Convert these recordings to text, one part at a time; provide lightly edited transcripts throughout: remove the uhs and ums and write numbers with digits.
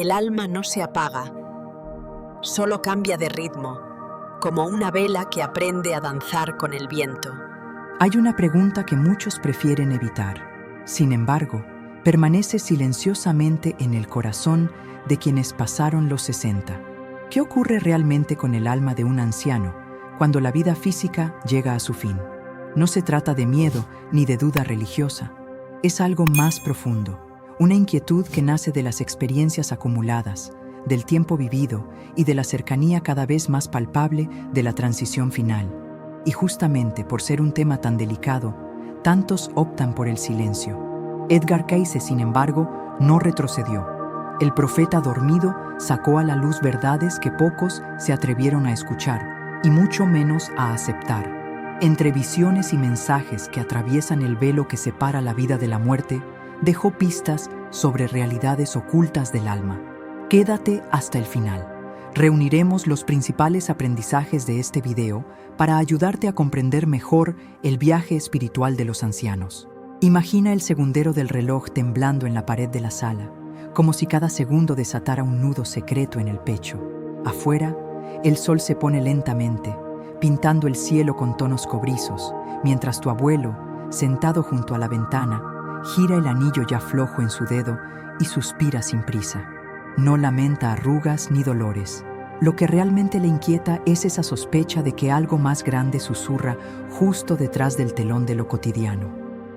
El alma no se apaga, solo cambia de ritmo, como una vela que aprende a danzar con el viento. Hay una pregunta que muchos prefieren evitar. Sin embargo, permanece silenciosamente en el corazón de quienes pasaron los 60. ¿Qué ocurre realmente con el alma de un anciano cuando la vida física llega a su fin? No se trata de miedo ni de duda religiosa. Es algo más profundo, una inquietud que nace de las experiencias acumuladas, del tiempo vivido y de la cercanía cada vez más palpable de la transición final. Y justamente por ser un tema tan delicado, tantos optan por el silencio. Edgar Cayce, sin embargo, no retrocedió. El profeta dormido sacó a la luz verdades que pocos se atrevieron a escuchar, y mucho menos a aceptar. Entre visiones y mensajes que atraviesan el velo que separa la vida de la muerte, dejó pistas sobre realidades ocultas del alma. Quédate hasta el final. Reuniremos los principales aprendizajes de este video para ayudarte a comprender mejor el viaje espiritual de los ancianos. Imagina el segundero del reloj temblando en la pared de la sala, como si cada segundo desatara un nudo secreto en el pecho. Afuera, el sol se pone lentamente, pintando el cielo con tonos cobrizos, mientras tu abuelo, sentado junto a la ventana, gira el anillo ya flojo en su dedo y suspira sin prisa. No lamenta arrugas ni dolores. Lo que realmente le inquieta es esa sospecha de que algo más grande susurra justo detrás del telón de lo cotidiano.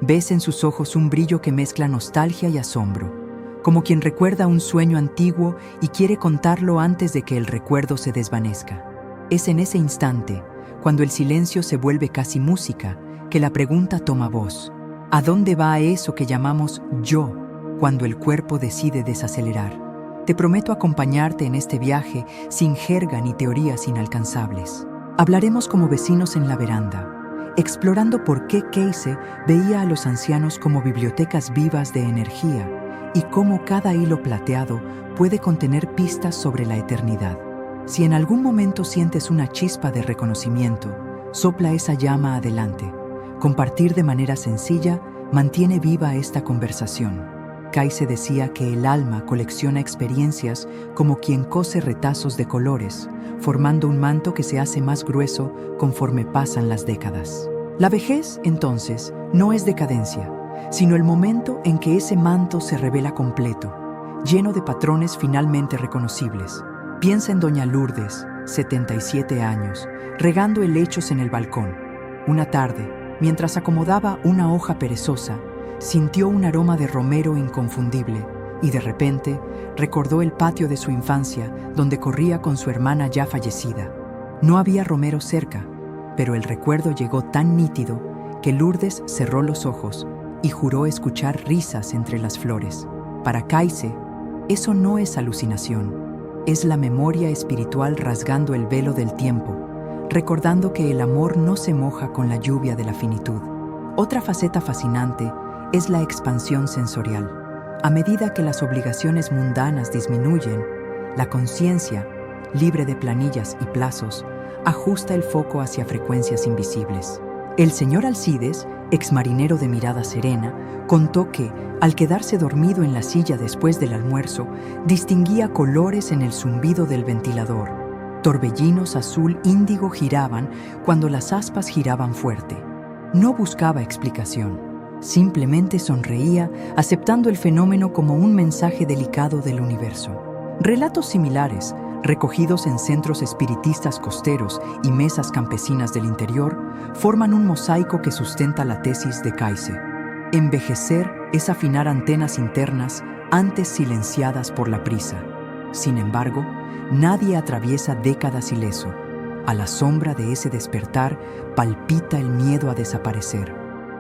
Ves en sus ojos un brillo que mezcla nostalgia y asombro, como quien recuerda un sueño antiguo y quiere contarlo antes de que el recuerdo se desvanezca. Es en ese instante, cuando el silencio se vuelve casi música, que la pregunta toma voz. ¿A dónde va eso que llamamos yo cuando el cuerpo decide desacelerar? Te prometo acompañarte en este viaje sin jerga ni teorías inalcanzables. Hablaremos como vecinos en la veranda, explorando por qué Cayce veía a los ancianos como bibliotecas vivas de energía y cómo cada hilo plateado puede contener pistas sobre la eternidad. Si en algún momento sientes una chispa de reconocimiento, sopla esa llama adelante. Compartir de manera sencilla mantiene viva esta conversación. Cayce decía que el alma colecciona experiencias como quien cose retazos de colores, formando un manto que se hace más grueso conforme pasan las décadas. La vejez, entonces, no es decadencia, sino el momento en que ese manto se revela completo, lleno de patrones finalmente reconocibles. Piensa en doña Lourdes, 77 años, regando helechos en el balcón. Una tarde, mientras acomodaba una hoja perezosa, sintió un aroma de romero inconfundible y de repente recordó el patio de su infancia donde corría con su hermana ya fallecida. No había romero cerca, pero el recuerdo llegó tan nítido que Lourdes cerró los ojos y juró escuchar risas entre las flores. Para Cayce, eso no es alucinación, es la memoria espiritual rasgando el velo del tiempo, recordando que el amor no se moja con la lluvia de la finitud. Otra faceta fascinante es la expansión sensorial. A medida que las obligaciones mundanas disminuyen, la conciencia, libre de planillas y plazos, ajusta el foco hacia frecuencias invisibles. El señor Alcides, exmarinero de mirada serena, contó que, al quedarse dormido en la silla después del almuerzo, distinguía colores en el zumbido del ventilador. Torbellinos azul índigo giraban cuando las aspas giraban fuerte. No buscaba explicación, simplemente sonreía, aceptando el fenómeno como un mensaje delicado del universo. Relatos similares, recogidos en centros espiritistas costeros y mesas campesinas del interior, forman un mosaico que sustenta la tesis de Cayce. Envejecer es afinar antenas internas antes silenciadas por la prisa. Sin embargo, nadie atraviesa décadas ileso. A la sombra de ese despertar palpita el miedo a desaparecer,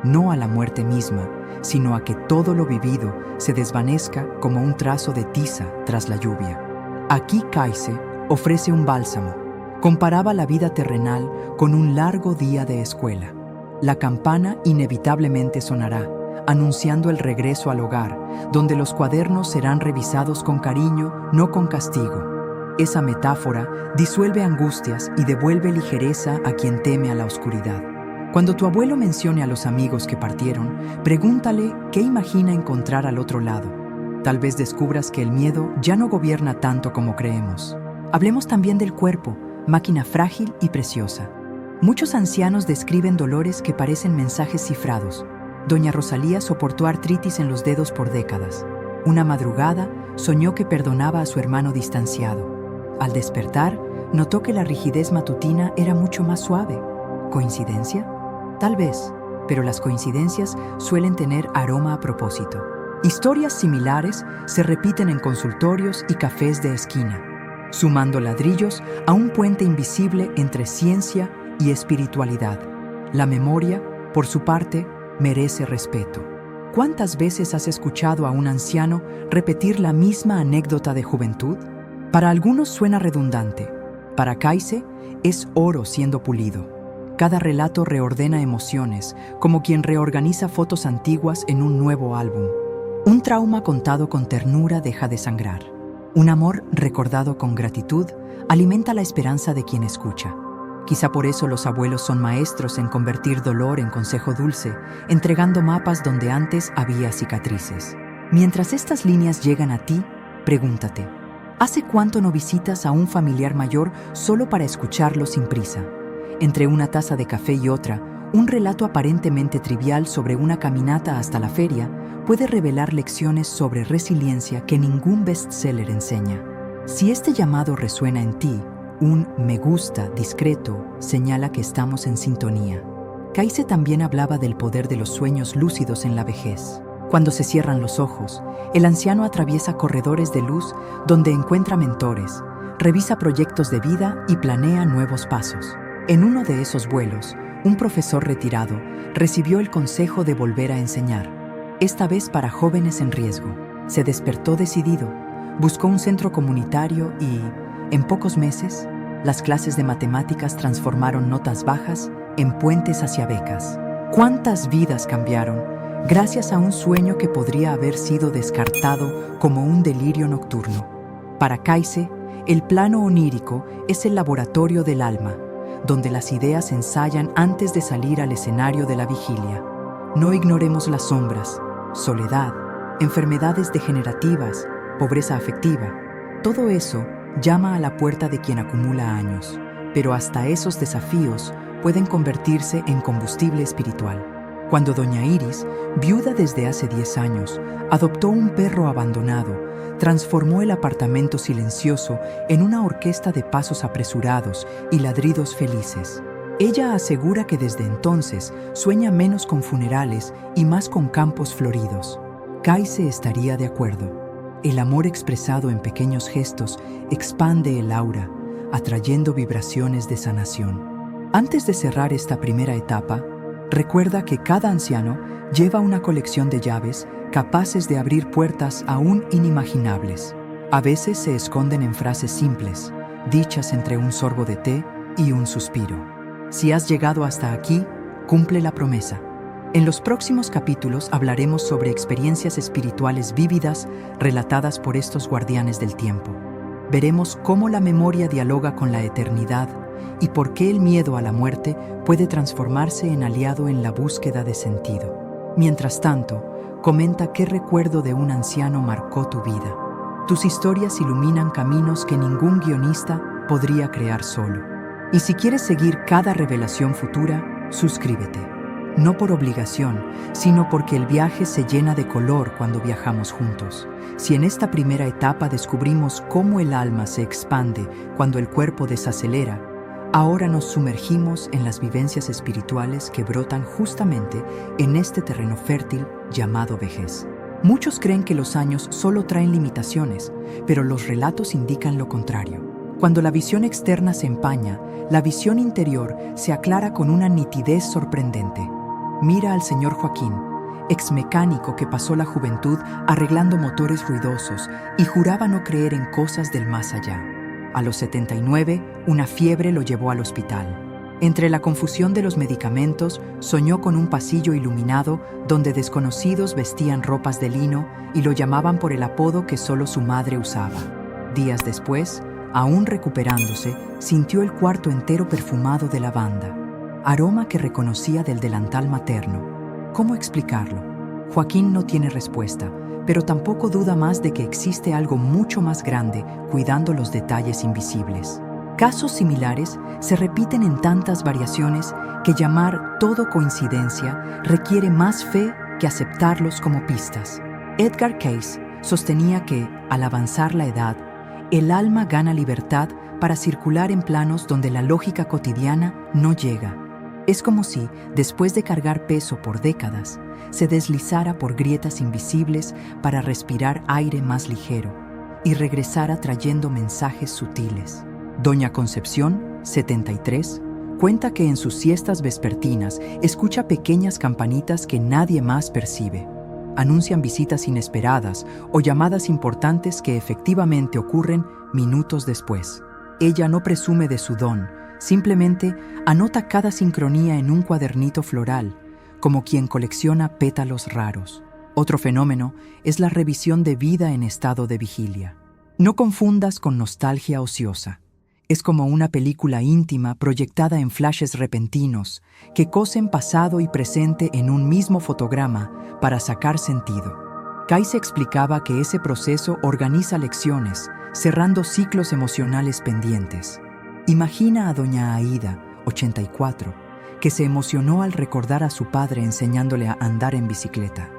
no a la muerte misma, sino a que todo lo vivido se desvanezca como un trazo de tiza tras la lluvia. Aquí Cayce ofrece un bálsamo. Comparaba la vida terrenal con un largo día de escuela. La campana inevitablemente sonará, anunciando el regreso al hogar, donde los cuadernos serán revisados con cariño, no con castigo. Esa metáfora disuelve angustias y devuelve ligereza a quien teme a la oscuridad. Cuando tu abuelo mencione a los amigos que partieron, pregúntale qué imagina encontrar al otro lado. Tal vez descubras que el miedo ya no gobierna tanto como creemos. Hablemos también del cuerpo, máquina frágil y preciosa. Muchos ancianos describen dolores que parecen mensajes cifrados. Doña Rosalía soportó artritis en los dedos por décadas. Una madrugada, soñó que perdonaba a su hermano distanciado. Al despertar, notó que la rigidez matutina era mucho más suave. ¿Coincidencia? Tal vez, pero las coincidencias suelen tener aroma a propósito. Historias similares se repiten en consultorios y cafés de esquina, sumando ladrillos a un puente invisible entre ciencia y espiritualidad. La memoria, por su parte, merece respeto. ¿Cuántas veces has escuchado a un anciano repetir la misma anécdota de juventud? Para algunos suena redundante. Para Kaise, es oro siendo pulido. Cada relato reordena emociones, como quien reorganiza fotos antiguas en un nuevo álbum. Un trauma contado con ternura deja de sangrar. Un amor recordado con gratitud alimenta la esperanza de quien escucha. Quizá por eso los abuelos son maestros en convertir dolor en consejo dulce, entregando mapas donde antes había cicatrices. Mientras estas líneas llegan a ti, pregúntate, ¿hace cuánto no visitas a un familiar mayor solo para escucharlo sin prisa? Entre una taza de café y otra, un relato aparentemente trivial sobre una caminata hasta la feria puede revelar lecciones sobre resiliencia que ningún bestseller enseña. Si este llamado resuena en ti, un me gusta discreto señala que estamos en sintonía. Kaise también hablaba del poder de los sueños lúcidos en la vejez. Cuando se cierran los ojos, el anciano atraviesa corredores de luz donde encuentra mentores, revisa proyectos de vida y planea nuevos pasos. En uno de esos vuelos, un profesor retirado recibió el consejo de volver a enseñar, esta vez para jóvenes en riesgo. Se despertó decidido, buscó un centro comunitario y, en pocos meses, las clases de matemáticas transformaron notas bajas en puentes hacia becas. ¿Cuántas vidas cambiaron gracias a un sueño que podría haber sido descartado como un delirio nocturno? Para Kaise, el plano onírico es el laboratorio del alma, donde las ideas ensayan antes de salir al escenario de la vigilia. No ignoremos las sombras, soledad, enfermedades degenerativas, pobreza afectiva. Todo eso llama a la puerta de quien acumula años, pero hasta esos desafíos pueden convertirse en combustible espiritual. Cuando doña Iris, viuda desde hace 10 años, adoptó un perro abandonado, transformó el apartamento silencioso en una orquesta de pasos apresurados y ladridos felices. Ella asegura que desde entonces sueña menos con funerales y más con campos floridos. Kaise estaría de acuerdo. El amor expresado en pequeños gestos expande el aura, atrayendo vibraciones de sanación. Antes de cerrar esta primera etapa, recuerda que cada anciano lleva una colección de llaves capaces de abrir puertas aún inimaginables. A veces se esconden en frases simples, dichas entre un sorbo de té y un suspiro. Si has llegado hasta aquí, cumple la promesa. En los próximos capítulos hablaremos sobre experiencias espirituales vívidas relatadas por estos guardianes del tiempo. Veremos cómo la memoria dialoga con la eternidad y por qué el miedo a la muerte puede transformarse en aliado en la búsqueda de sentido. Mientras tanto, comenta qué recuerdo de un anciano marcó tu vida. Tus historias iluminan caminos que ningún guionista podría crear solo. Y si quieres seguir cada revelación futura, suscríbete. No por obligación, sino porque el viaje se llena de color cuando viajamos juntos. Si en esta primera etapa descubrimos cómo el alma se expande cuando el cuerpo desacelera, ahora nos sumergimos en las vivencias espirituales que brotan justamente en este terreno fértil llamado vejez. Muchos creen que los años solo traen limitaciones, pero los relatos indican lo contrario. Cuando la visión externa se empaña, la visión interior se aclara con una nitidez sorprendente. Mira al señor Joaquín, exmecánico que pasó la juventud arreglando motores ruidosos y juraba no creer en cosas del más allá. A los 79, una fiebre lo llevó al hospital. Entre la confusión de los medicamentos, soñó con un pasillo iluminado donde desconocidos vestían ropas de lino y lo llamaban por el apodo que solo su madre usaba. Días después, aún recuperándose, sintió el cuarto entero perfumado de lavanda, aroma que reconocía del delantal materno. ¿Cómo explicarlo? Joaquín no tiene respuesta, pero tampoco duda más de que existe algo mucho más grande cuidando los detalles invisibles. Casos similares se repiten en tantas variaciones que llamar todo coincidencia requiere más fe que aceptarlos como pistas. Edgar Cayce sostenía que, al avanzar la edad, el alma gana libertad para circular en planos donde la lógica cotidiana no llega. Es como si, después de cargar peso por décadas, se deslizara por grietas invisibles para respirar aire más ligero y regresara trayendo mensajes sutiles. Doña Concepción, 73, cuenta que en sus siestas vespertinas escucha pequeñas campanitas que nadie más percibe. Anuncian visitas inesperadas o llamadas importantes que efectivamente ocurren minutos después. Ella no presume de su don, simplemente anota cada sincronía en un cuadernito floral, como quien colecciona pétalos raros. Otro fenómeno es la revisión de vida en estado de vigilia. No confundas con nostalgia ociosa. Es como una película íntima proyectada en flashes repentinos que cosen pasado y presente en un mismo fotograma para sacar sentido. Cayce explicaba que ese proceso organiza lecciones, cerrando ciclos emocionales pendientes. Imagina a doña Aída, 84, que se emocionó al recordar a su padre enseñándole a andar en bicicleta.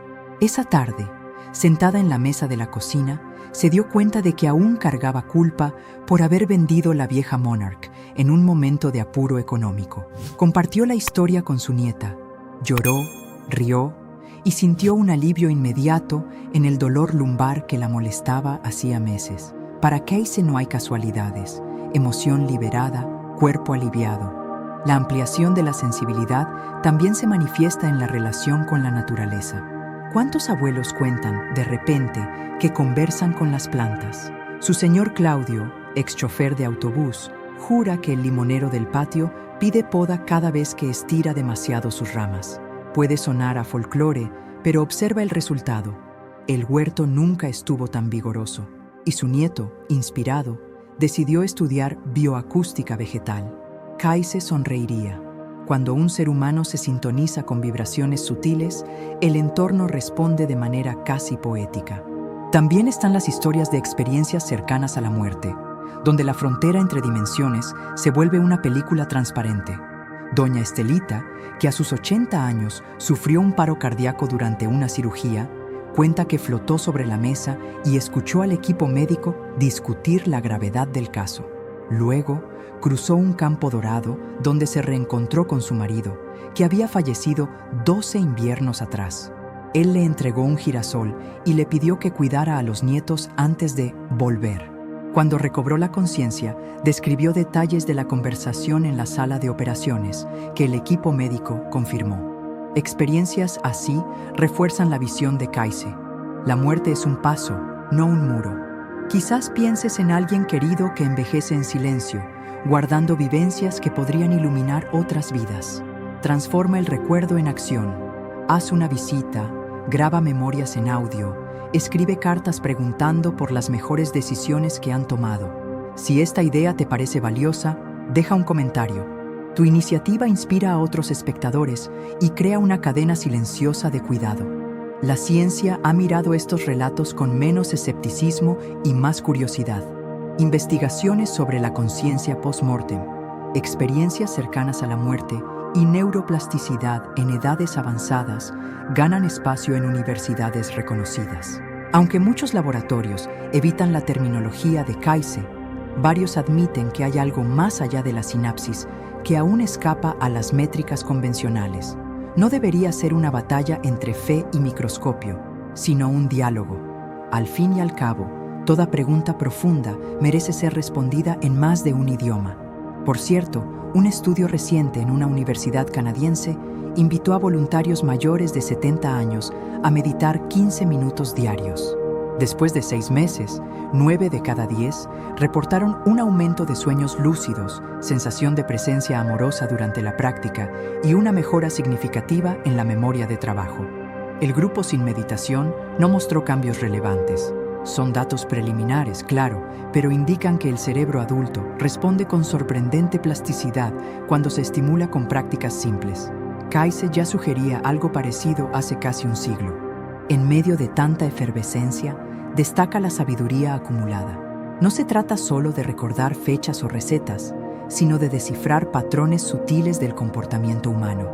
Esa tarde, sentada en la mesa de la cocina, se dio cuenta de que aún cargaba culpa por haber vendido la vieja Monarch en un momento de apuro económico. Compartió la historia con su nieta, lloró, rió y sintió un alivio inmediato en el dolor lumbar que la molestaba hacía meses. Para Cayce no hay casualidades, emoción liberada, cuerpo aliviado. La ampliación de la sensibilidad también se manifiesta en la relación con la naturaleza. ¿Cuántos abuelos cuentan, de repente, que conversan con las plantas? Su señor Claudio, ex chofer de autobús, jura que el limonero del patio pide poda cada vez que estira demasiado sus ramas. Puede sonar a folclore, pero observa el resultado. El huerto nunca estuvo tan vigoroso, y su nieto, inspirado, decidió estudiar bioacústica vegetal. Cayce sonreiría. Cuando un ser humano se sintoniza con vibraciones sutiles, el entorno responde de manera casi poética. También están las historias de experiencias cercanas a la muerte, donde la frontera entre dimensiones se vuelve una película transparente. Doña Estelita, que a sus 80 años sufrió un paro cardíaco durante una cirugía, cuenta que flotó sobre la mesa y escuchó al equipo médico discutir la gravedad del caso. Luego, cruzó un campo dorado donde se reencontró con su marido, que había fallecido 12 inviernos atrás. Él le entregó un girasol y le pidió que cuidara a los nietos antes de volver. Cuando recobró la conciencia, describió detalles de la conversación en la sala de operaciones, que el equipo médico confirmó. Experiencias así refuerzan la visión de Cayce. La muerte es un paso, no un muro. Quizás pienses en alguien querido que envejece en silencio, guardando vivencias que podrían iluminar otras vidas. Transforma el recuerdo en acción. Haz una visita, graba memorias en audio, escribe cartas preguntando por las mejores decisiones que han tomado. Si esta idea te parece valiosa, deja un comentario. Tu iniciativa inspira a otros espectadores y crea una cadena silenciosa de cuidado. La ciencia ha mirado estos relatos con menos escepticismo y más curiosidad. Investigaciones sobre la conciencia post-mortem, experiencias cercanas a la muerte y neuroplasticidad en edades avanzadas ganan espacio en universidades reconocidas. Aunque muchos laboratorios evitan la terminología de Cayce, varios admiten que hay algo más allá de la sinapsis que aún escapa a las métricas convencionales. No debería ser una batalla entre fe y microscopio, sino un diálogo. Al fin y al cabo, toda pregunta profunda merece ser respondida en más de un idioma. Por cierto, un estudio reciente en una universidad canadiense invitó a voluntarios mayores de 70 años a meditar 15 minutos diarios. Después de 6 meses, 9 de cada 10 reportaron un aumento de sueños lúcidos, sensación de presencia amorosa durante la práctica y una mejora significativa en la memoria de trabajo. El grupo sin meditación no mostró cambios relevantes. Son datos preliminares, claro, pero indican que el cerebro adulto responde con sorprendente plasticidad cuando se estimula con prácticas simples. Cayce ya sugería algo parecido hace casi un siglo. En medio de tanta efervescencia, destaca la sabiduría acumulada. No se trata solo de recordar fechas o recetas, sino de descifrar patrones sutiles del comportamiento humano.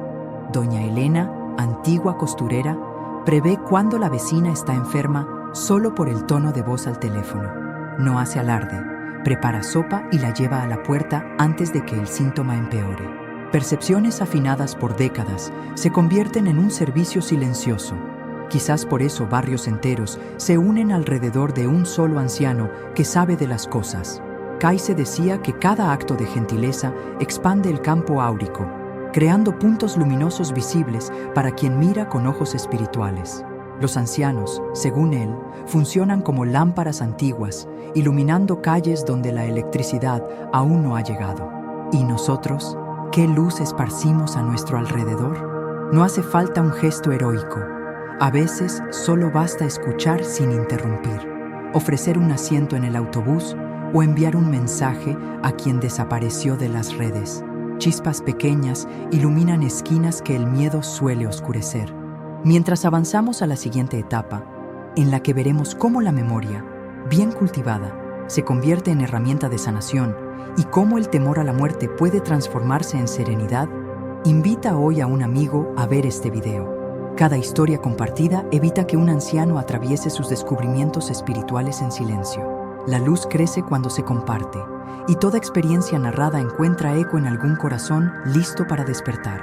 Doña Elena, antigua costurera, prevé cuándo la vecina está enferma solo por el tono de voz al teléfono. No hace alarde, prepara sopa y la lleva a la puerta antes de que el síntoma empeore. Percepciones afinadas por décadas se convierten en un servicio silencioso. Quizás por eso barrios enteros se unen alrededor de un solo anciano que sabe de las cosas. Kayse decía que cada acto de gentileza expande el campo áurico, creando puntos luminosos visibles para quien mira con ojos espirituales. Los ancianos, según él, funcionan como lámparas antiguas, iluminando calles donde la electricidad aún no ha llegado. ¿Y nosotros? ¿Qué luz esparcimos a nuestro alrededor? No hace falta un gesto heroico. A veces solo basta escuchar sin interrumpir, ofrecer un asiento en el autobús o enviar un mensaje a quien desapareció de las redes. Chispas pequeñas iluminan esquinas que el miedo suele oscurecer. Mientras avanzamos a la siguiente etapa, en la que veremos cómo la memoria, bien cultivada, se convierte en herramienta de sanación y cómo el temor a la muerte puede transformarse en serenidad, invita hoy a un amigo a ver este video. Cada historia compartida evita que un anciano atraviese sus descubrimientos espirituales en silencio. La luz crece cuando se comparte, y toda experiencia narrada encuentra eco en algún corazón listo para despertar.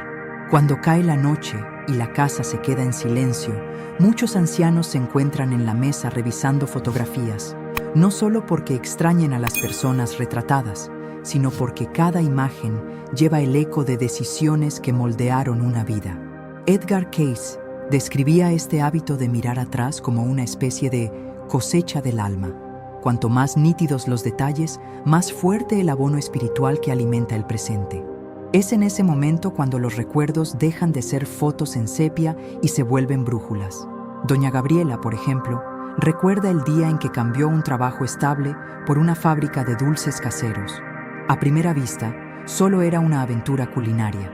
Cuando cae la noche y la casa se queda en silencio, muchos ancianos se encuentran en la mesa revisando fotografías, no solo porque extrañen a las personas retratadas, sino porque cada imagen lleva el eco de decisiones que moldearon una vida. Edgar Cayce describía este hábito de mirar atrás como una especie de cosecha del alma. Cuanto más nítidos los detalles, más fuerte el abono espiritual que alimenta el presente. Es en ese momento cuando los recuerdos dejan de ser fotos en sepia y se vuelven brújulas. Doña Gabriela, por ejemplo, recuerda el día en que cambió un trabajo estable por una fábrica de dulces caseros. A primera vista, solo era una aventura culinaria.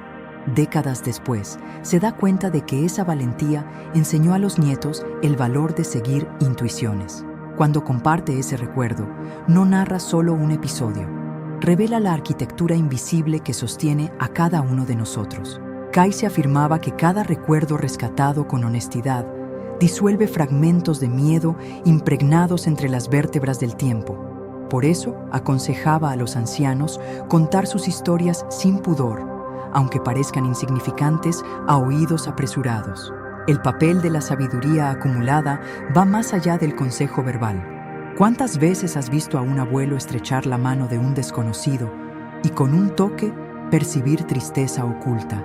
Décadas después, se da cuenta de que esa valentía enseñó a los nietos el valor de seguir intuiciones. Cuando comparte ese recuerdo, no narra solo un episodio, revela la arquitectura invisible que sostiene a cada uno de nosotros. Cayce afirmaba que cada recuerdo rescatado con honestidad disuelve fragmentos de miedo impregnados entre las vértebras del tiempo. Por eso, aconsejaba a los ancianos contar sus historias sin pudor, aunque parezcan insignificantes a oídos apresurados. El papel de la sabiduría acumulada va más allá del consejo verbal. ¿Cuántas veces has visto a un abuelo estrechar la mano de un desconocido y con un toque percibir tristeza oculta?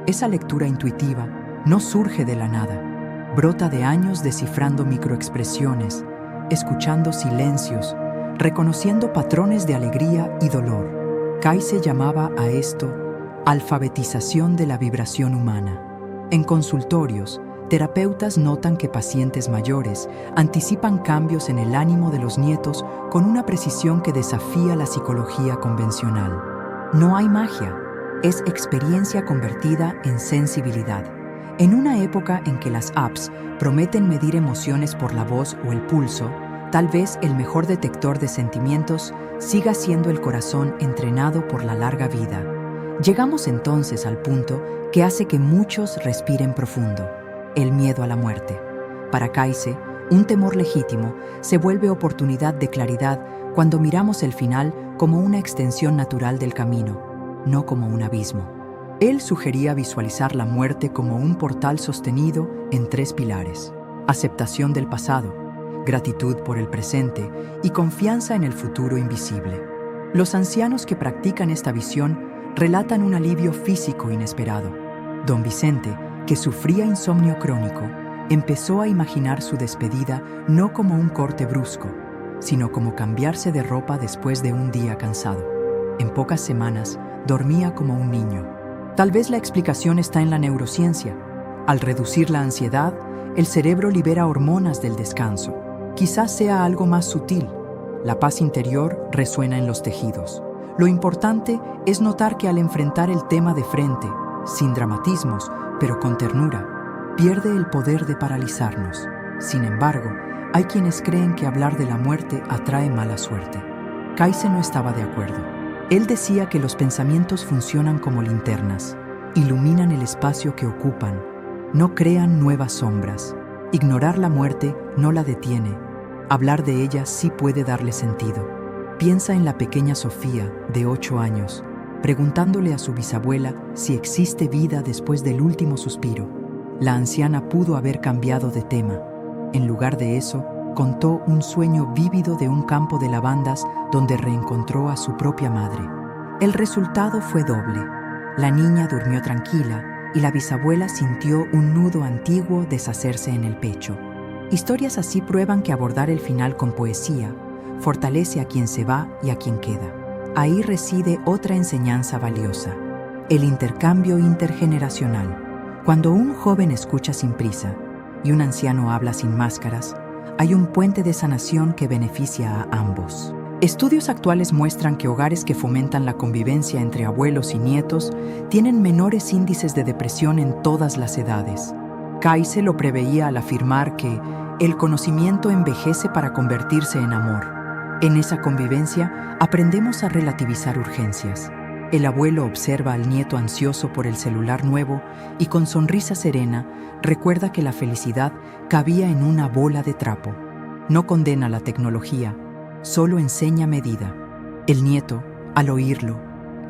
Esa lectura intuitiva no surge de la nada. Brota de años descifrando microexpresiones, escuchando silencios, reconociendo patrones de alegría y dolor. Cayce llamaba a esto alfabetización de la vibración humana. En consultorios, terapeutas notan que pacientes mayores anticipan cambios en el ánimo de los nietos con una precisión que desafía la psicología convencional. No hay magia, es experiencia convertida en sensibilidad. En una época en que las apps prometen medir emociones por la voz o el pulso, tal vez el mejor detector de sentimientos siga siendo el corazón entrenado por la larga vida. Llegamos entonces al punto que hace que muchos respiren profundo: el miedo a la muerte. Para Cayce, un temor legítimo se vuelve oportunidad de claridad cuando miramos el final como una extensión natural del camino, no como un abismo. Él sugería visualizar la muerte como un portal sostenido en 3 pilares: aceptación del pasado, gratitud por el presente y confianza en el futuro invisible. Los ancianos que practican esta visión relatan un alivio físico inesperado. Don Vicente, que sufría insomnio crónico, empezó a imaginar su despedida no como un corte brusco, sino como cambiarse de ropa después de un día cansado. En pocas semanas, dormía como un niño. Tal vez la explicación está en la neurociencia. Al reducir la ansiedad, el cerebro libera hormonas del descanso. Quizás sea algo más sutil. La paz interior resuena en los tejidos. Lo importante es notar que al enfrentar el tema de frente, sin dramatismos, pero con ternura, pierde el poder de paralizarnos. Sin embargo, hay quienes creen que hablar de la muerte atrae mala suerte. Kaise no estaba de acuerdo. Él decía que los pensamientos funcionan como linternas, iluminan el espacio que ocupan, no crean nuevas sombras. Ignorar la muerte no la detiene. Hablar de ella sí puede darle sentido. Piensa en la pequeña Sofía, de 8 años, preguntándole a su bisabuela si existe vida después del último suspiro. La anciana pudo haber cambiado de tema. En lugar de eso, contó un sueño vívido de un campo de lavandas donde reencontró a su propia madre. El resultado fue doble. La niña durmió tranquila y la bisabuela sintió un nudo antiguo deshacerse en el pecho. Historias así prueban que abordar el final con poesía fortalece a quien se va y a quien queda. Ahí reside otra enseñanza valiosa: el intercambio intergeneracional. Cuando un joven escucha sin prisa y un anciano habla sin máscaras, hay un puente de sanación que beneficia a ambos. Estudios actuales muestran que hogares que fomentan la convivencia entre abuelos y nietos tienen menores índices de depresión en todas las edades. Kaise lo preveía al afirmar que el conocimiento envejece para convertirse en amor. En esa convivencia aprendemos a relativizar urgencias. El abuelo observa al nieto ansioso por el celular nuevo y con sonrisa serena recuerda que la felicidad cabía en una bola de trapo. No condena la tecnología, solo enseña medida. El nieto, al oírlo,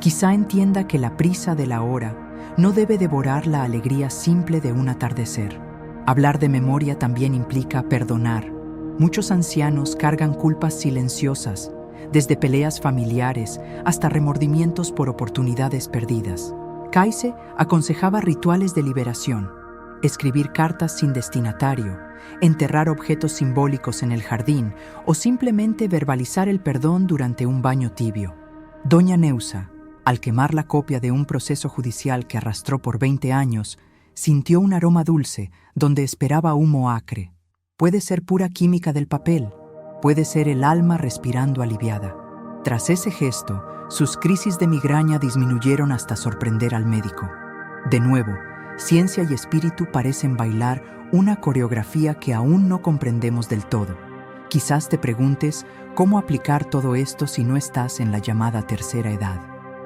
quizá entienda que la prisa de la hora no debe devorar la alegría simple de un atardecer. Hablar de memoria también implica perdonar. Muchos ancianos cargan culpas silenciosas, desde peleas familiares hasta remordimientos por oportunidades perdidas. Kaise aconsejaba rituales de liberación, escribir cartas sin destinatario, enterrar objetos simbólicos en el jardín o simplemente verbalizar el perdón durante un baño tibio. Doña Neusa, al quemar la copia de un proceso judicial que arrastró por 20 años, sintió un aroma dulce donde esperaba humo acre. Puede ser pura química del papel, puede ser el alma respirando aliviada. Tras ese gesto, sus crisis de migraña disminuyeron hasta sorprender al médico. De nuevo, ciencia y espíritu parecen bailar una coreografía que aún no comprendemos del todo. Quizás te preguntes cómo aplicar todo esto si no estás en la llamada tercera edad.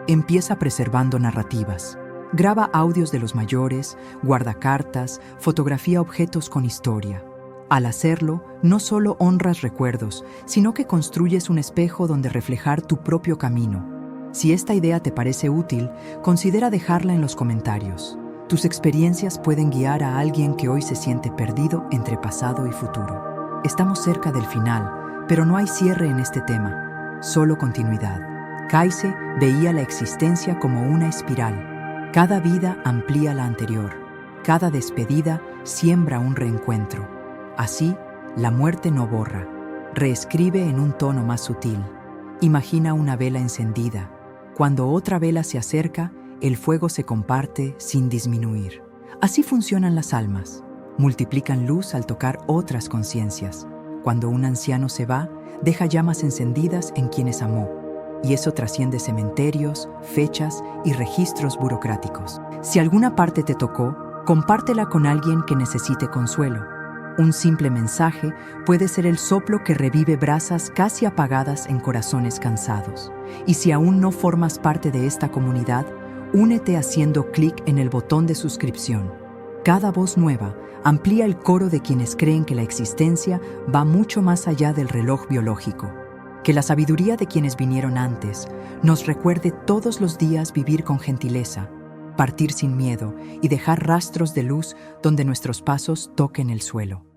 Empieza preservando narrativas. Graba audios de los mayores, guarda cartas, fotografía objetos con historia. Al hacerlo, no solo honras recuerdos, sino que construyes un espejo donde reflejar tu propio camino. Si esta idea te parece útil, considera dejarla en los comentarios. Tus experiencias pueden guiar a alguien que hoy se siente perdido entre pasado y futuro. Estamos cerca del final, pero no hay cierre en este tema, solo continuidad. Kaise veía la existencia como una espiral. Cada vida amplía la anterior. Cada despedida siembra un reencuentro. Así, la muerte no borra, reescribe en un tono más sutil. Imagina una vela encendida. Cuando otra vela se acerca, el fuego se comparte sin disminuir. Así funcionan las almas. Multiplican luz al tocar otras conciencias. Cuando un anciano se va, deja llamas encendidas en quienes amó. Y eso trasciende cementerios, fechas y registros burocráticos. Si alguna parte te tocó, compártela con alguien que necesite consuelo. Un simple mensaje puede ser el soplo que revive brasas casi apagadas en corazones cansados. Y si aún no formas parte de esta comunidad, únete haciendo clic en el botón de suscripción. Cada voz nueva amplía el coro de quienes creen que la existencia va mucho más allá del reloj biológico. Que la sabiduría de quienes vinieron antes nos recuerde todos los días vivir con gentileza, partir sin miedo y dejar rastros de luz donde nuestros pasos toquen el suelo.